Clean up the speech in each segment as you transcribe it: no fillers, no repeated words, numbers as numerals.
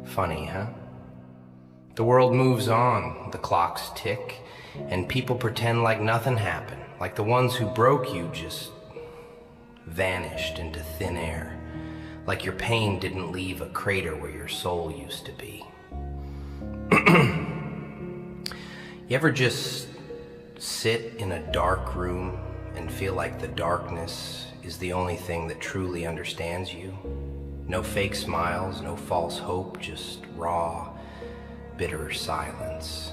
Funny, huh? The world moves on, the clocks tick, and people pretend like nothing happened, like the ones who broke you just vanished into thin air, like your pain didn't leave a crater where your soul used to be. You ever just sit in a dark room and feel like the darkness is the only thing that truly understands you? No fake smiles, no false hope, just raw, bitter silence.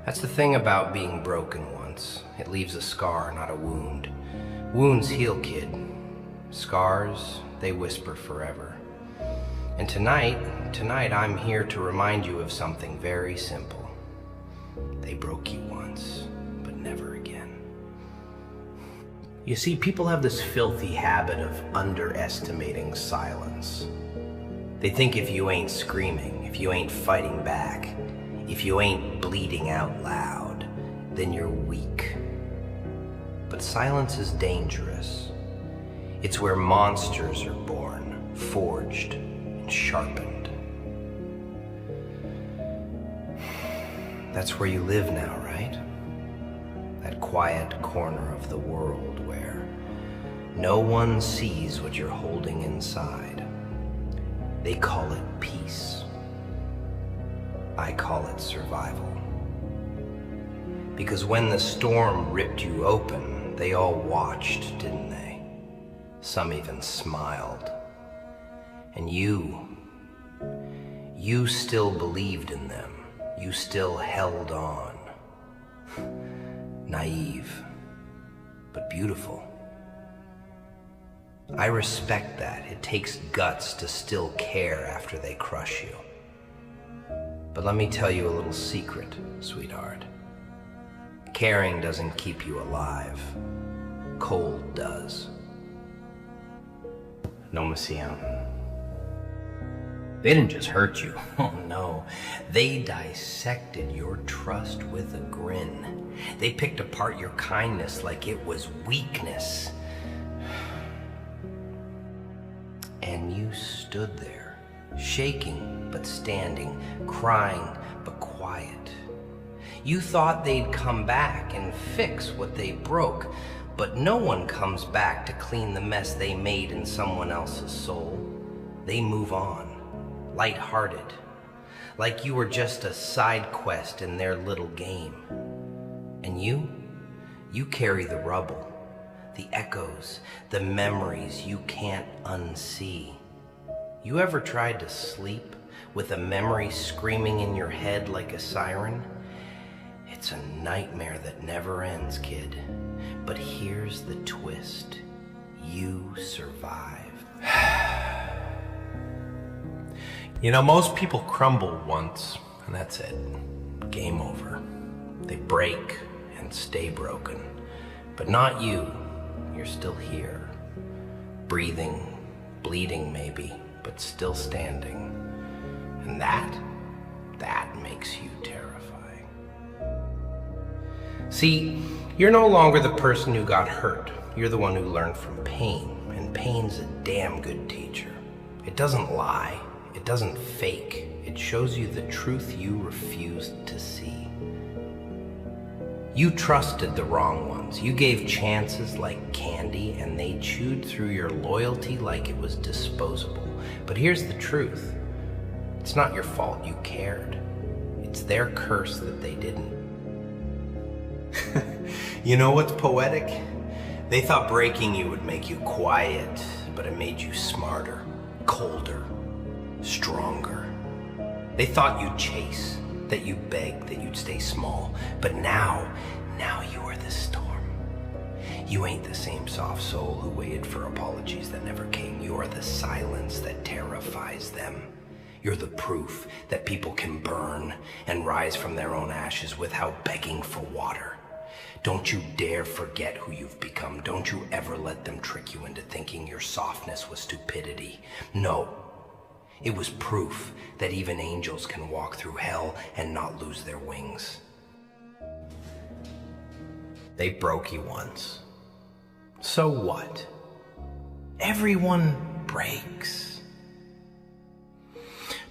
That's the thing about being broken once. It leaves a scar, not a wound. Wounds heal, kid. Scars, they whisper forever. And tonight I'm here to remind you of something very simple. They broke you once, but never again. You see, people have this filthy habit of underestimating silence. They think if you ain't screaming, if you ain't fighting back, if you ain't bleeding out loud, then you're weak. But silence is dangerous. It's where monsters are born, forged and sharpened. That's where you live now, right? That quiet corner of the world where no one sees what you're holding inside. They call it peace. I call it survival. Because when the storm ripped you open, they all watched, didn't they? Some even smiled. And you still believed in them. You still held on. Naive, but beautiful. I respect that. It takes guts to still care after they crush you. But let me tell you a little secret, sweetheart. Caring doesn't keep you alive. Cold does. No masian. They didn't just hurt you. Oh no. They dissected your trust with a grin. They picked apart your kindness like it was weakness. And you stood there, shaking but standing, crying but quiet. You thought they'd come back and fix what they broke, but no one comes back to clean the mess they made in someone else's soul. They move on. Light-hearted, like you were just a side quest in their little game. And you carry the rubble, the echoes, the memories you can't unsee. You ever tried to sleep with a memory screaming in your head like a siren? It's a nightmare that never ends, kid. But here's the twist. You survive. You know, most people crumble once, and that's it. Game over. They break and stay broken. But not you. You're still here. Breathing, bleeding maybe, but still standing. And that makes you terrifying. See, you're no longer the person who got hurt. You're the one who learned from pain, and pain's a damn good teacher. It doesn't lie. It doesn't fake. It shows you the truth you refused to see. You trusted the wrong ones. You gave chances like candy, and they chewed through your loyalty like it was disposable. But here's the truth. It's not your fault you cared. It's their curse that they didn't. You know what's poetic? They thought breaking you would make you quiet, but it made you smarter, colder, stronger. They thought you'd chase, that you'd beg, that you'd stay small. But now you are the storm. You ain't the same soft soul who waited for apologies that never came. You are the silence that terrifies them. You're the proof that people can burn and rise from their own ashes without begging for water. Don't you dare forget who you've become. Don't you ever let them trick you into thinking your softness was stupidity. No. It was proof that even angels can walk through hell and not lose their wings. They broke you once. So what? Everyone breaks.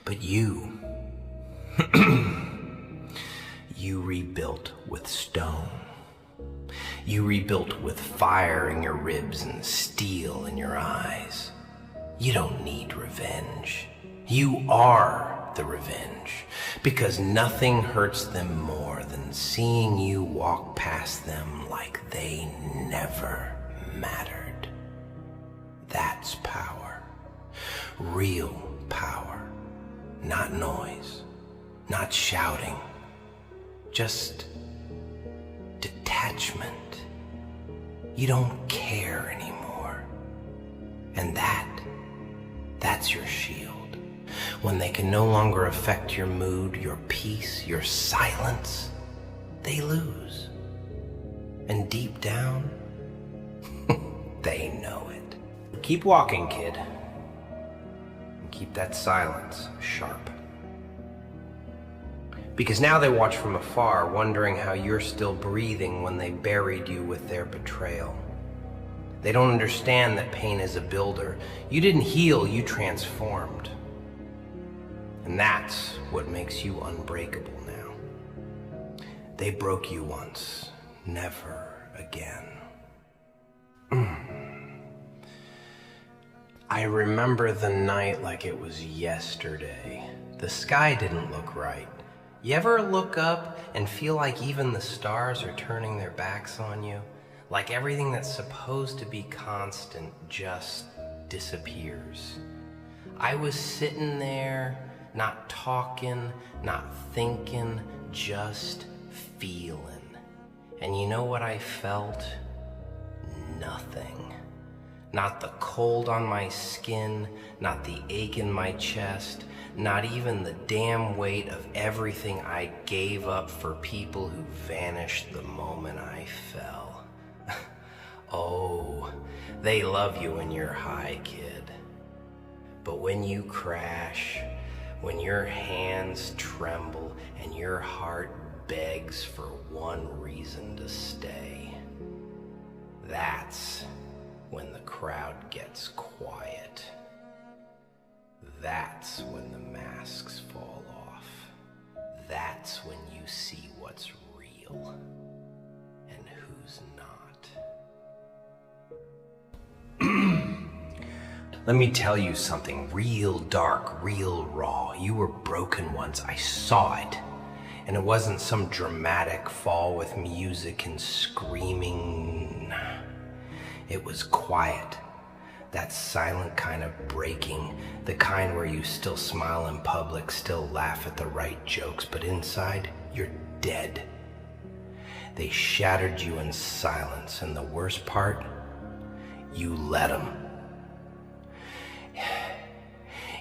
But you, you rebuilt with stone. You rebuilt with fire in your ribs and steel in your eyes. You don't need revenge. You are the revenge, because nothing hurts them more than seeing you walk past them like they never mattered. That's power. Real power. Not noise, not shouting, just detachment. You don't care anymore. And that's your shield. When they can no longer affect your mood, your peace, your silence, they lose. And deep down, they know it. Keep walking, kid. And keep that silence sharp. Because now they watch from afar, wondering how you're still breathing when they buried you with their betrayal. They don't understand that pain is a builder. You didn't heal, you transformed. And that's what makes you unbreakable now. They broke you once, never again. I remember the night like it was yesterday. The sky didn't look right. You ever look up and feel like even the stars are turning their backs on you? Like everything that's supposed to be constant just disappears. I was sitting there, not talking, not thinking, just feeling. And you know what I felt? Nothing. Not the cold on my skin, not the ache in my chest, not even the damn weight of everything I gave up for people who vanished the moment I fell. Oh, they love you when you're high, kid. But when you crash, when your hands tremble and your heart begs for one reason to stay, that's when the crowd gets quiet. That's when the masks fall off. That's when you see what's real and who's not. Let me tell you something real dark, real raw. You were broken once. I saw it. And it wasn't some dramatic fall with music and screaming. It was quiet. That silent kind of breaking, the kind where you still smile in public, still laugh at the right jokes, but inside, you're dead. They shattered you in silence, and the worst part, you let them.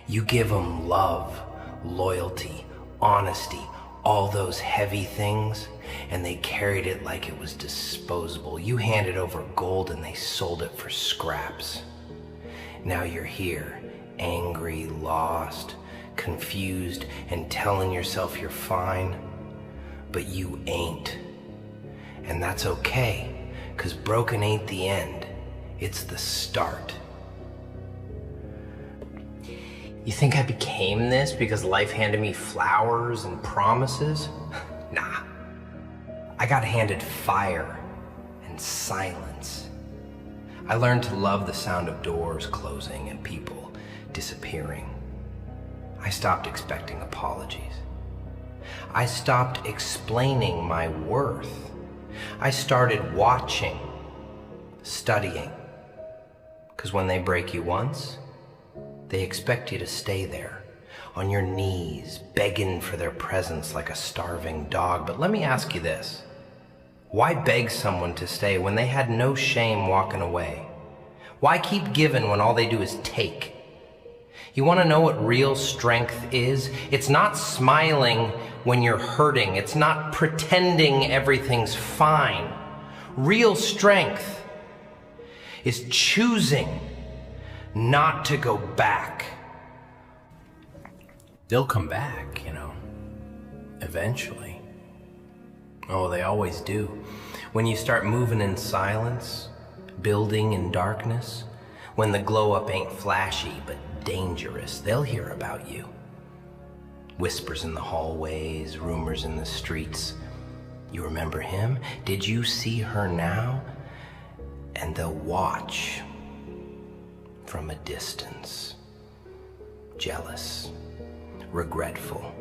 You give them love, loyalty, honesty, all those heavy things, and they carried it like it was disposable. You handed over gold and they sold it for scraps. Now you're here, angry, lost, confused, and telling yourself you're fine, but you ain't. And that's okay, 'cause broken ain't the end, it's the start. You think I became this because life handed me flowers and promises? Nah. I got handed fire and silence. I learned to love the sound of doors closing and people disappearing. I stopped expecting apologies. I stopped explaining my worth. I started watching, studying. 'Cause when they break you once, they expect you to stay there, on your knees, begging for their presence like a starving dog. But let me ask you this. Why beg someone to stay when they had no shame walking away? Why keep giving when all they do is take? You want to know what real strength is? It's not smiling when you're hurting. It's not pretending everything's fine. Real strength is choosing not to go back. They'll come back, eventually. Oh, they always do. When you start moving in silence, building in darkness, when the glow up ain't flashy but dangerous, they'll hear about you. Whispers in the hallways, rumors in the streets. You remember him? Did you see her now? And they'll watch from a distance, jealous, regretful.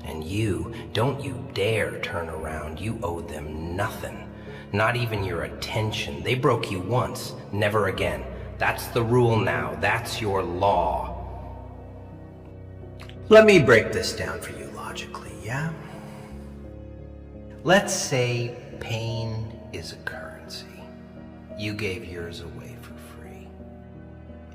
And you, don't you dare turn around. You owe them nothing, not even your attention. They broke you once, never again. That's the rule now. That's your law. Let me break this down for you logically, yeah? Let's say pain is a currency. You gave yours away for free.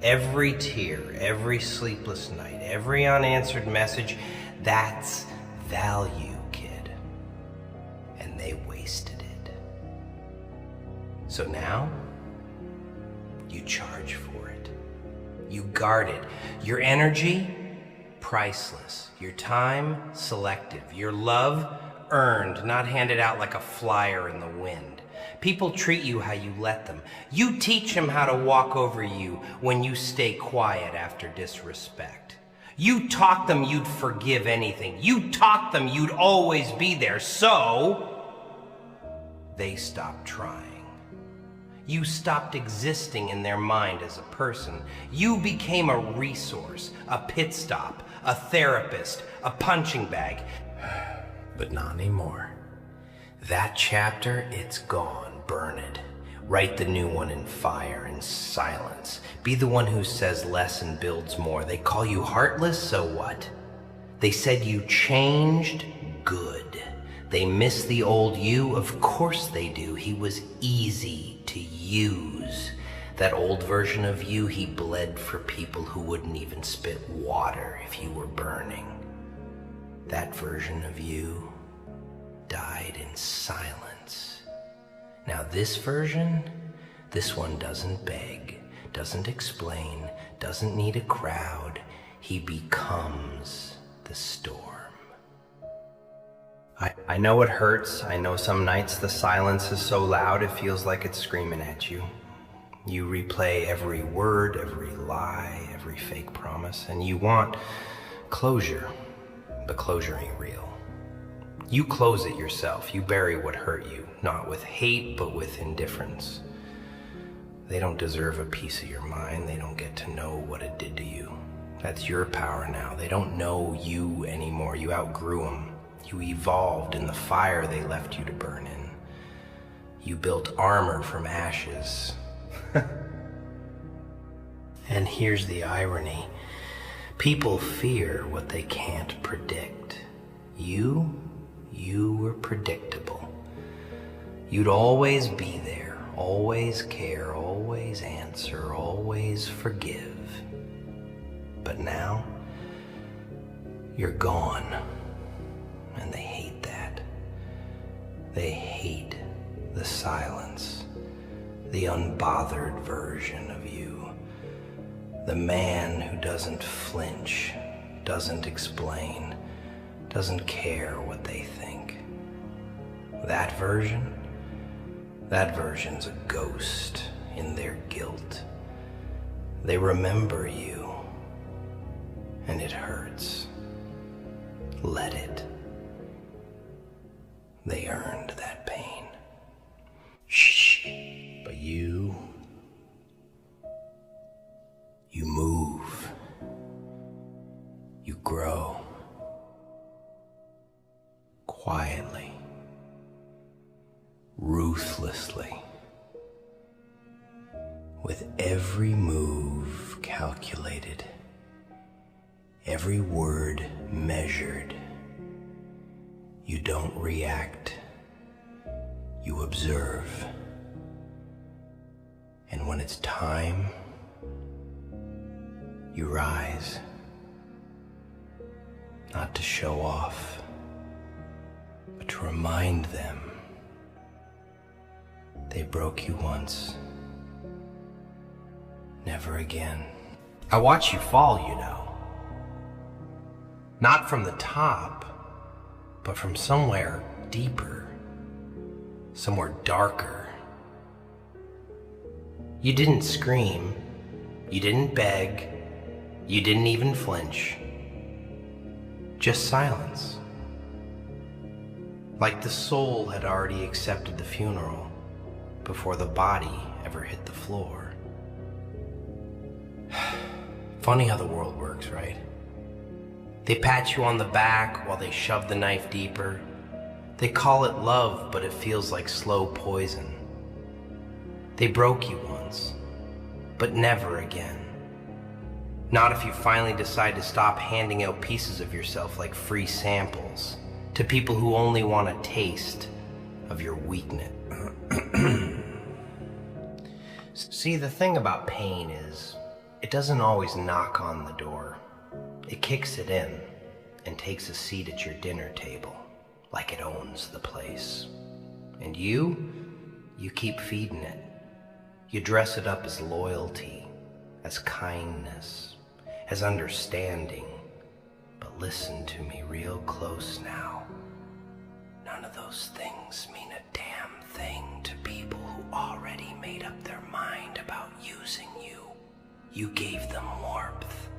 Every tear, every sleepless night, every unanswered message, that's value, kid. And they wasted it. So now, you charge for it. You guard it. Your energy, priceless. Your time, selective. Your love, earned, not handed out like a flyer in the wind. People treat you how you let them. You teach them how to walk over you when you stay quiet after disrespect. You taught them you'd forgive anything. You taught them you'd always be there, so they stopped trying. You stopped existing in their mind as a person. You became a resource, a pit stop, a therapist, a punching bag. But not anymore. That chapter, it's gone. Burn it. Write the new one in fire and silence. Be the one who says less and builds more. They call you heartless, so what? They said you changed, good. They miss the old you, of course they do. He was easy to use. That old version of you, he bled for people who wouldn't even spit water if you were burning. That version of you died in silence. Now this version, this one doesn't beg, doesn't explain, doesn't need a crowd. He becomes the storm. I know it hurts. I know some nights the silence is so loud it feels like it's screaming at you. You replay every word, every lie, every fake promise, and you want closure, but closure ain't real. You close it yourself. You bury what hurt you, not with hate, but with indifference. They don't deserve a piece of your mind. They don't get to know what it did to you. That's your power now. They don't know you anymore. You outgrew them. You evolved in the fire they left you to burn in. You built armor from ashes. And here's the irony. People fear what they can't predict. You were predictable. You'd always be there, always care, always answer, always forgive. But now, you're gone. And they hate that. They hate the silence, the unbothered version of you. The man who doesn't flinch, doesn't explain, doesn't care what they think. That version's a ghost in their guilt. They remember you, and it hurts. Let it. They earned that pain. Shh. But you move. You grow. Quietly. Ruthlessly. With every move calculated. Every word measured. You don't react. You observe. And when it's time, you rise. Not to show off, but to remind them they broke you once. Never again. I watch you fall, you know. Not from the top, but from somewhere deeper, somewhere darker. You didn't scream, you didn't beg, you didn't even flinch. Just silence. Like the soul had already accepted the funeral before the body ever hit the floor. Funny how the world works, right? They pat you on the back while they shove the knife deeper. They call it love, but it feels like slow poison. They broke you once, but never again. Not if you finally decide to stop handing out pieces of yourself like free samples to people who only want a taste of your weakness. See, the thing about pain is, it doesn't always knock on the door. It kicks it in and takes a seat at your dinner table, like it owns the place. And you keep feeding it. You dress it up as loyalty, as kindness, as understanding. But listen to me real close now. None of those things mean a damn thing to people who already made up their mind about using you. You gave them warmth,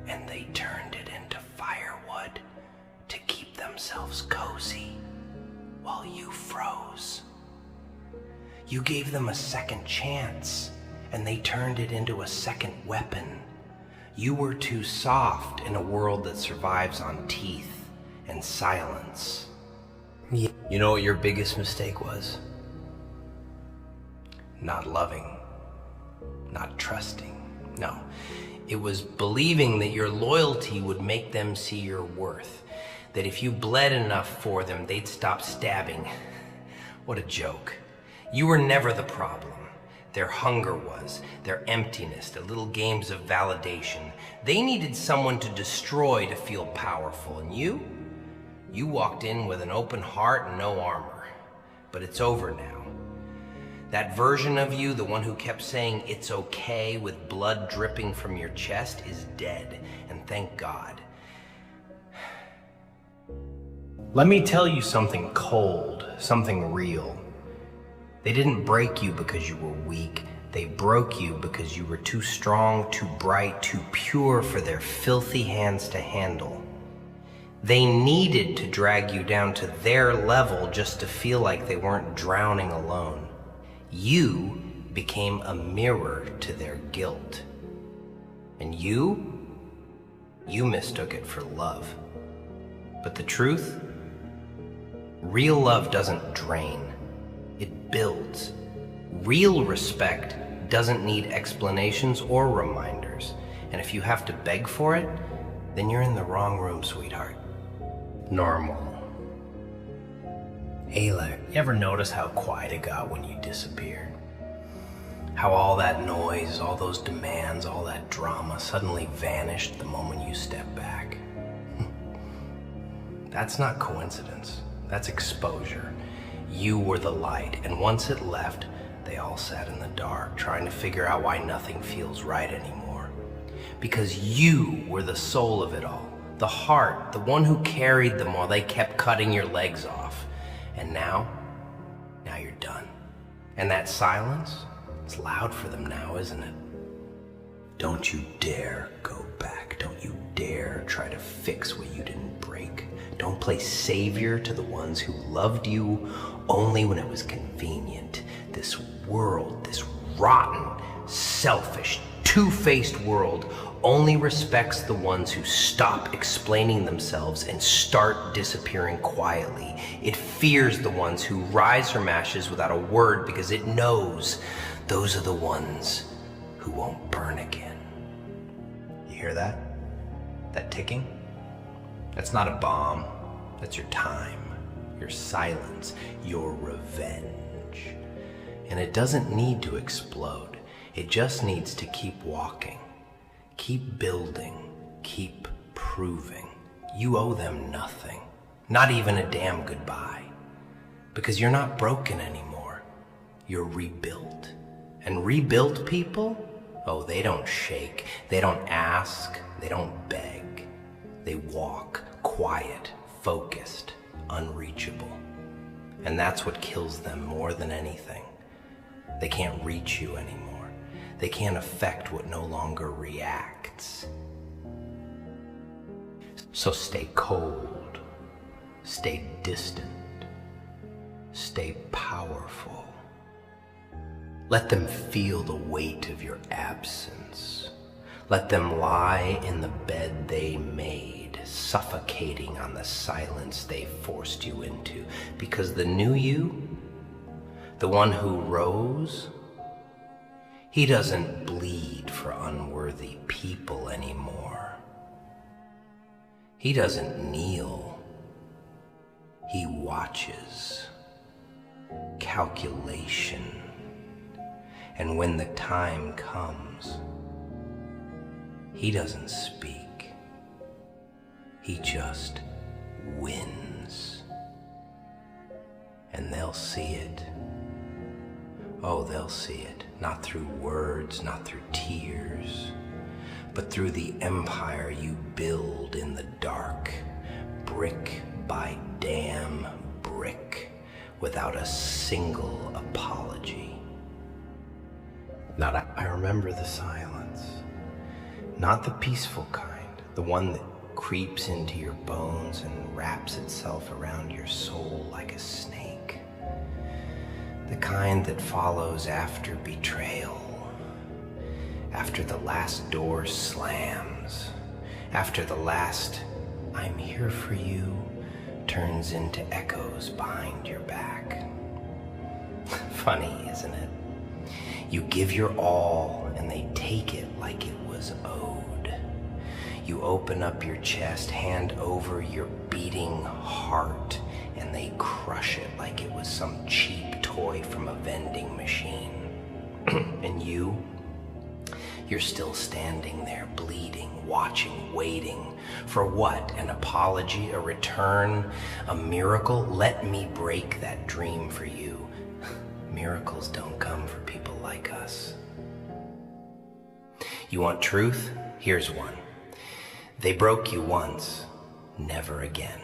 and they turned it into firewood to keep themselves cozy while you froze. You gave them a second chance, and they turned it into a second weapon. You were too soft in a world that survives on teeth and silence. You know what your biggest mistake was? Not loving, not trusting. No, it was believing that your loyalty would make them see your worth. That if you bled enough for them, they'd stop stabbing. What a joke. You were never the problem. Their hunger was, their emptiness, their little games of validation. They needed someone to destroy to feel powerful. And you walked in with an open heart and no armor. But it's over now. That version of you, the one who kept saying it's okay with blood dripping from your chest, is dead. And thank God. Let me tell you something cold, something real. They didn't break you because you were weak. They broke you because you were too strong, too bright, too pure for their filthy hands to handle. They needed to drag you down to their level just to feel like they weren't drowning alone. You became a mirror to their guilt. And you mistook it for love. But the truth? Real love doesn't drain. It builds. Real respect doesn't need explanations or reminders. And if you have to beg for it, then you're in the wrong room, sweetheart. Normal. Ayla, you ever notice how quiet it got when you disappeared? How all that noise, all those demands, all that drama suddenly vanished the moment you stepped back? That's not coincidence. That's exposure. You were the light, and once it left, they all sat in the dark, trying to figure out why nothing feels right anymore. Because you were the soul of it all, the heart, the one who carried them while they kept cutting your legs off. And now you're done. And that silence, it's loud for them now, isn't it? Don't you dare go back. Don't you dare try to fix what you didn't break. Don't play savior to the ones who loved you only when it was convenient. This world, this rotten, selfish, two-faced world only respects the ones who stop explaining themselves and start disappearing quietly. It fears the ones who rise from ashes without a word because it knows those are the ones who won't burn again. You hear that? That ticking? That's not a bomb. That's your time, your silence, your revenge. And it doesn't need to explode. It just needs to keep walking. Keep building, keep proving. You owe them nothing, not even a damn goodbye. Because you're not broken anymore. You're rebuilt. And rebuilt people, oh, they don't shake, they don't ask, they don't beg. They walk, quiet, focused, unreachable. And that's what kills them more than anything. They can't reach you anymore. They can't affect what no longer reacts. So stay cold, stay distant, stay powerful. Let them feel the weight of your absence. Let them lie in the bed they made, suffocating on the silence they forced you into. Because the new you, the one who rose, he doesn't bleed for unworthy people anymore. He doesn't kneel. He watches. Calculation. And when the time comes, he doesn't speak. He just wins. And they'll see it. Oh, they'll see it. Not through words, not through tears, but through the empire you build in the dark, brick by damn brick, without a single apology. I remember the silence, not the peaceful kind, the one that creeps into your bones and wraps itself around your soul like a snake. The kind that follows after betrayal, after the last door slams, after the last "I'm here for you" turns into echoes behind your back. Funny, isn't it? You give your all and they take it like it was owed. You open up your chest, hand over your beating heart, and they crush it like it was some cheap toy from a vending machine. And you're still standing there, bleeding, watching, waiting. For what? An apology, a return, a miracle? Let me break that dream for you. Miracles don't come for people like us. You want truth? Here's one. They broke you once, never again.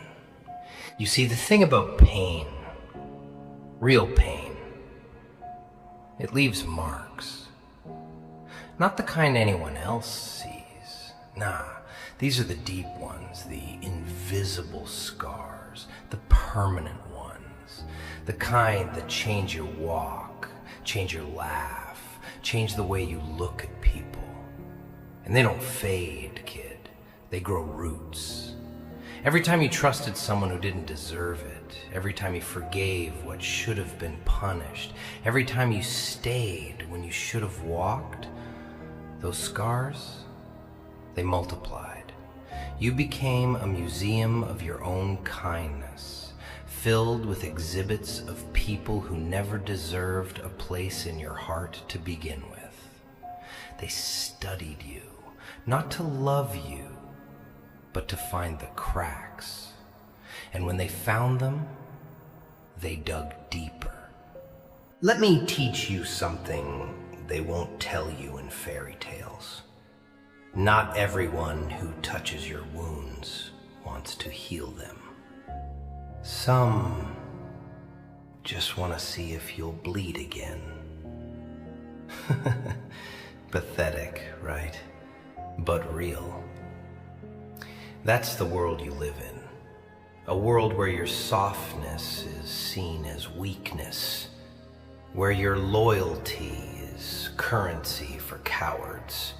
You see, the thing about pain, real pain, it leaves marks. Not the kind anyone else sees. Nah, these are the deep ones, the invisible scars, the permanent ones, the kind that change your walk, change your laugh, change the way you look at people. And they don't fade, kid. They grow roots. Every time you trusted someone who didn't deserve it, every time you forgave what should have been punished, every time you stayed when you should have walked, those scars, they multiplied. You became a museum of your own kindness, filled with exhibits of people who never deserved a place in your heart to begin with. They studied you, not to love you, but to find the cracks. And when they found them, they dug deeper. Let me teach you something they won't tell you in fairy tales. Not everyone who touches your wounds wants to heal them. Some just want to see if you'll bleed again. Pathetic, right? But real. That's the world you live in. A world where your softness is seen as weakness, where your loyalty is currency for cowards,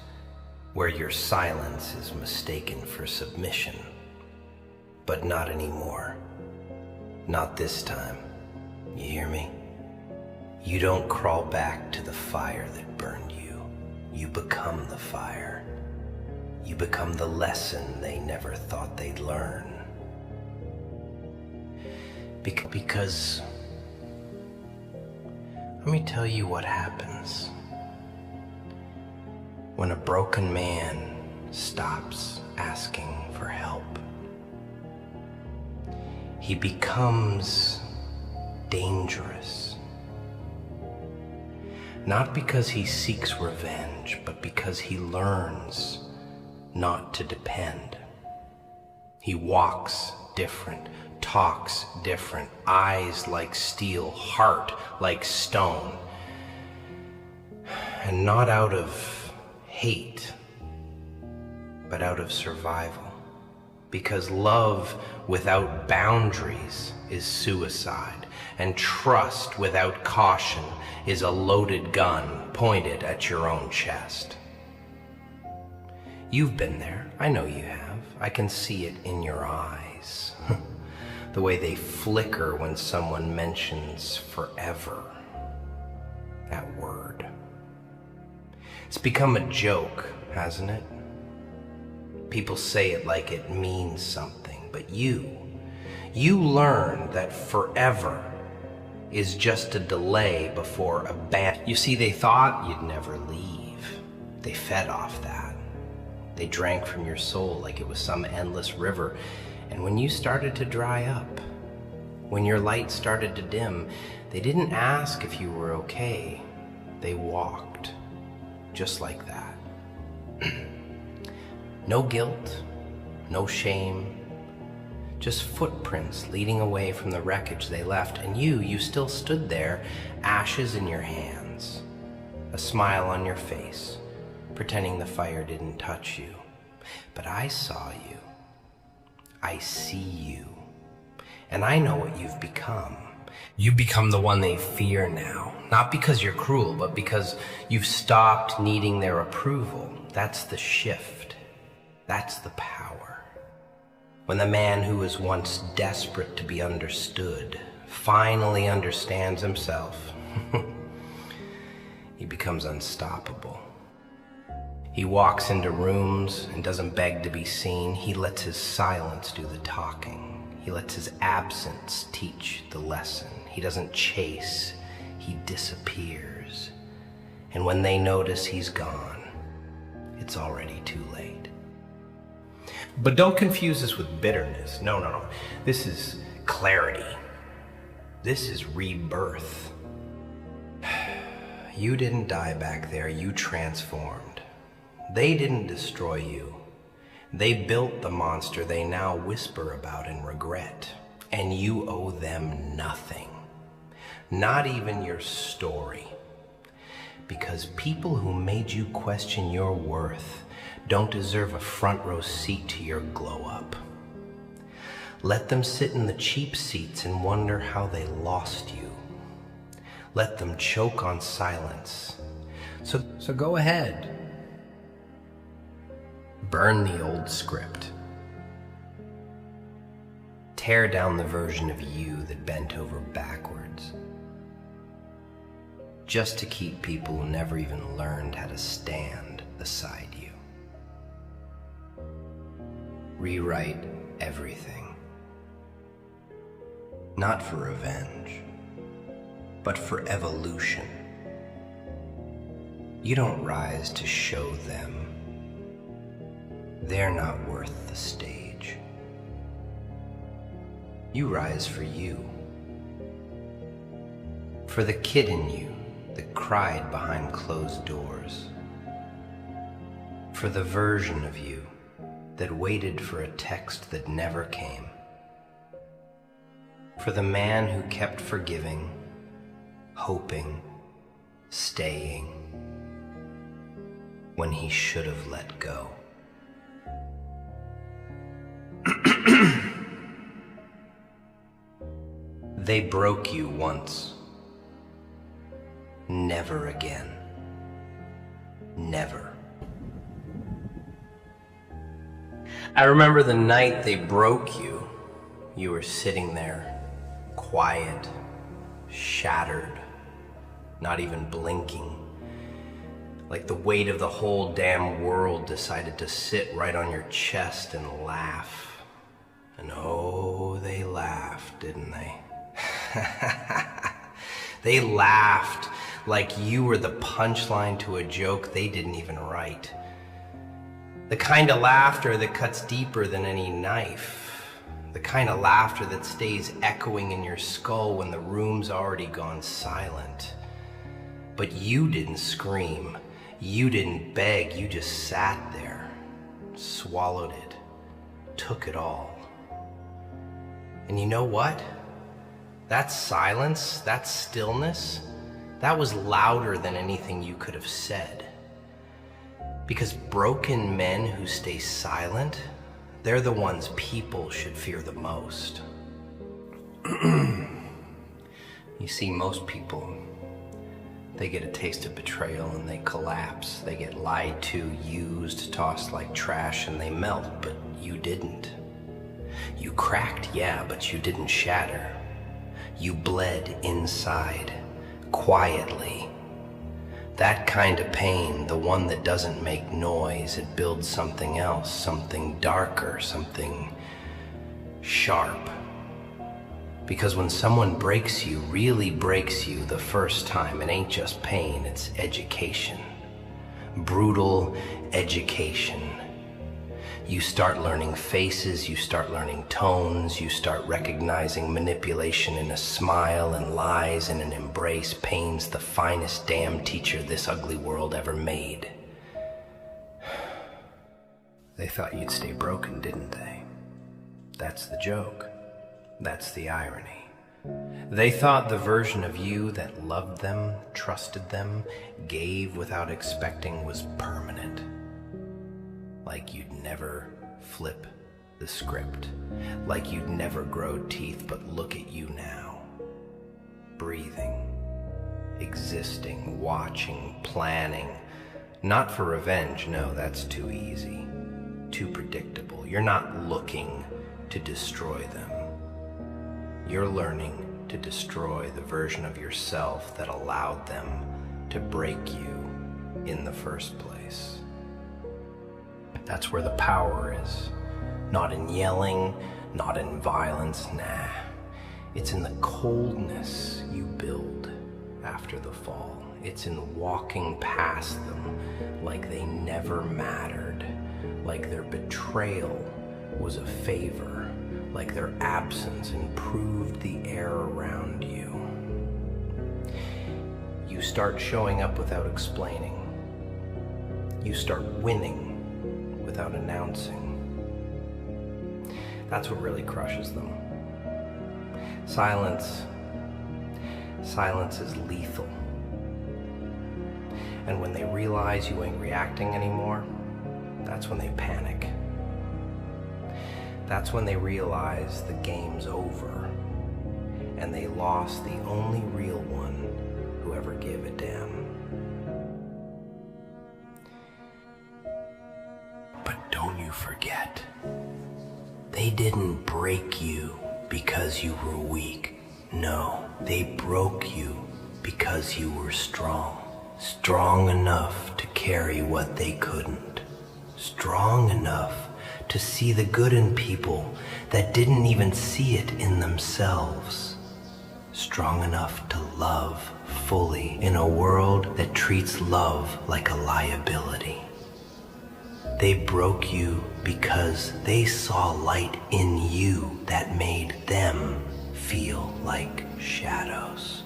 where your silence is mistaken for submission. But not anymore. Not this time. You hear me? You don't crawl back to the fire that burned you. You become the fire. You become the lesson they never thought they'd learn. Because let me tell you what happens when a broken man stops asking for help. He becomes dangerous. Not because he seeks revenge, but because he learns not to depend. He walks different, talks different, eyes like steel, heart like stone. And not out of hate, but out of survival. Because love without boundaries is suicide, and trust without caution is a loaded gun pointed at your own chest. You've been there, I know you have. I can see it in your eyes. The way they flicker when someone mentions forever. That word. It's become a joke, hasn't it? People say it like it means something, but you learn that forever is just a delay before a ban. You see, they thought you'd never leave. They fed off that. They drank from your soul like it was some endless river. And when you started to dry up, when your light started to dim, they didn't ask if you were okay. They walked, just like that. No guilt, no shame, just footprints leading away from the wreckage they left, and you still stood there, ashes in your hands, a smile on your face, pretending the fire didn't touch you. But I saw you. I see you. And I know what you've become. You become the one they fear now, not because you're cruel, but because you've stopped needing their approval. That's the shift. That's the power. When the man who was once desperate to be understood finally understands himself, he becomes unstoppable. He walks into rooms and doesn't beg to be seen. He lets his silence do the talking. He lets his absence teach the lesson. He doesn't chase, he disappears. And when they notice he's gone, it's already too late. But don't confuse this with bitterness. No. This is clarity. This is rebirth. You didn't die back there, you transformed. They didn't destroy you. They built the monster they now whisper about in regret. And you owe them nothing. Not even your story. Because people who made you question your worth don't deserve a front row seat to your glow up. Let them sit in the cheap seats and wonder how they lost you. Let them choke on silence. So go ahead. Burn the old script. Tear down the version of you that bent over backwards. Just to keep people who never even learned how to stand beside you. Rewrite everything. Not for revenge, but for evolution. You don't rise to show them. They're not worth the stage. You rise for you. For the kid in you that cried behind closed doors. For the version of you that waited for a text that never came. For the man who kept forgiving, hoping, staying, when he should have let go. They broke you once. Never again. Never. I remember the night they broke you. You were sitting there, quiet, shattered, not even blinking. Like the weight of the whole damn world decided to sit right on your chest and laugh. And oh, they laughed, didn't they? They laughed like you were the punchline to a joke they didn't even write. The kind of laughter that cuts deeper than any knife. The kind of laughter that stays echoing in your skull when the room's already gone silent. But you didn't scream. You didn't beg. You just sat there, swallowed it, took it all. And you know what? That silence, that stillness, that was louder than anything you could have said. Because broken men who stay silent, They're the ones people should fear the most. You see, most people, they get a taste of betrayal and they collapse. They get lied to, used, tossed like trash, and they melt, but you didn't. You cracked, yeah, but you didn't shatter. You bled inside, quietly. That kind of pain, the one that doesn't make noise, it builds something else, something darker, something sharp. Because when someone breaks you, really breaks you the first time, it ain't just pain, it's education. Brutal education. You start learning faces, you start learning tones, you start recognizing manipulation in a smile and lies in an embrace. Pain's the finest damn teacher this ugly world ever made. They thought you'd stay broken, didn't they? That's the joke. That's the irony. They thought the version of you that loved them, trusted them, gave without expecting was permanent. Like you'd never flip the script. Like you'd never grow teeth, but look at you now. Breathing, existing, watching, planning. Not for revenge, no, that's too easy. Too predictable. You're not looking to destroy them. You're learning to destroy the version of yourself that allowed them to break you in the first place. That's where the power is. Not in yelling, not in violence, nah. It's in the coldness you build after the fall. It's in walking past them like they never mattered, like their betrayal was a favor, like their absence improved the air around you. You start showing up without explaining. You start winning without announcing. That's what really crushes them. Silence is lethal. And when they realize you ain't reacting anymore, that's when they panic. That's when they realize the game's over and they lost the only real one who ever gave a damn. But don't you forget, they didn't break you because you were weak. No, they broke you because you were strong. Strong enough to carry what they couldn't. Strong enough to see the good in people that didn't even see it in themselves. Strong enough to love fully in a world that treats love like a liability. They broke you because they saw light in you that made them feel like shadows.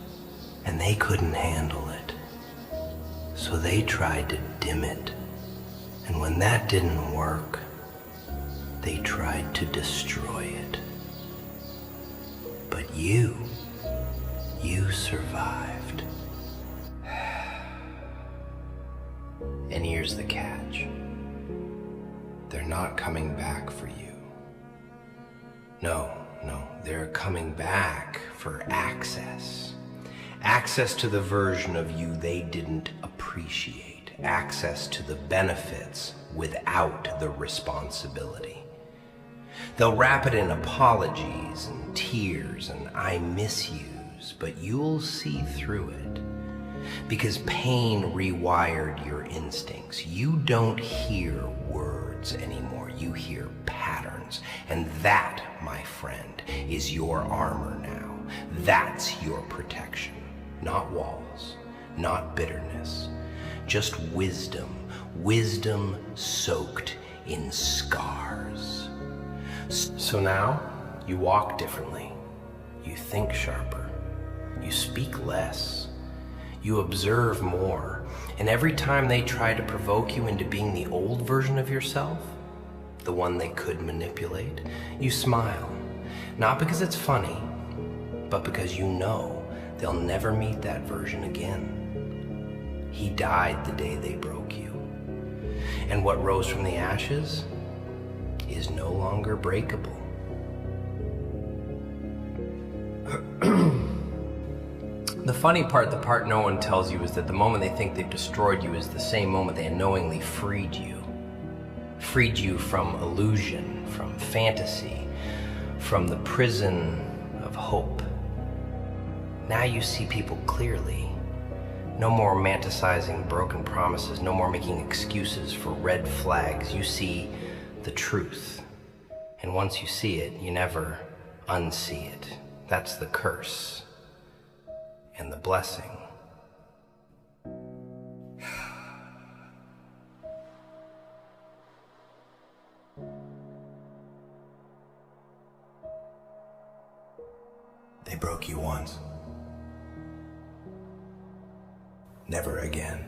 And they couldn't handle it. So they tried to dim it. And when that didn't work, they tried to destroy it. But you survived. And here's the catch. They're not coming back for you. No, they're coming back for access. Access to the version of you they didn't appreciate. Access to the benefits without the responsibility. They'll wrap it in apologies and tears and I miss yous, but you'll see through it. Because pain rewired your instincts. You don't hear words anymore, you hear patterns. And that, my friend, is your armor now. That's your protection. Not walls, not bitterness, just wisdom. Wisdom soaked in scars. So now, you walk differently. You think sharper. You speak less. You observe more. And every time they try to provoke you into being the old version of yourself, the one they could manipulate, you smile. Not because it's funny, but because you know they'll never meet that version again. He died the day they broke you. And what rose from the ashes? is no longer breakable. The funny part, the part no one tells you, is that the moment they think they've destroyed you is the same moment they unknowingly freed you. Freed you from illusion, from fantasy, from the prison of hope. Now you see people clearly. No more romanticizing broken promises, no more making excuses for red flags. You see the truth. And once you see it, you never unsee it. That's the curse and the blessing. They broke you once. Never again.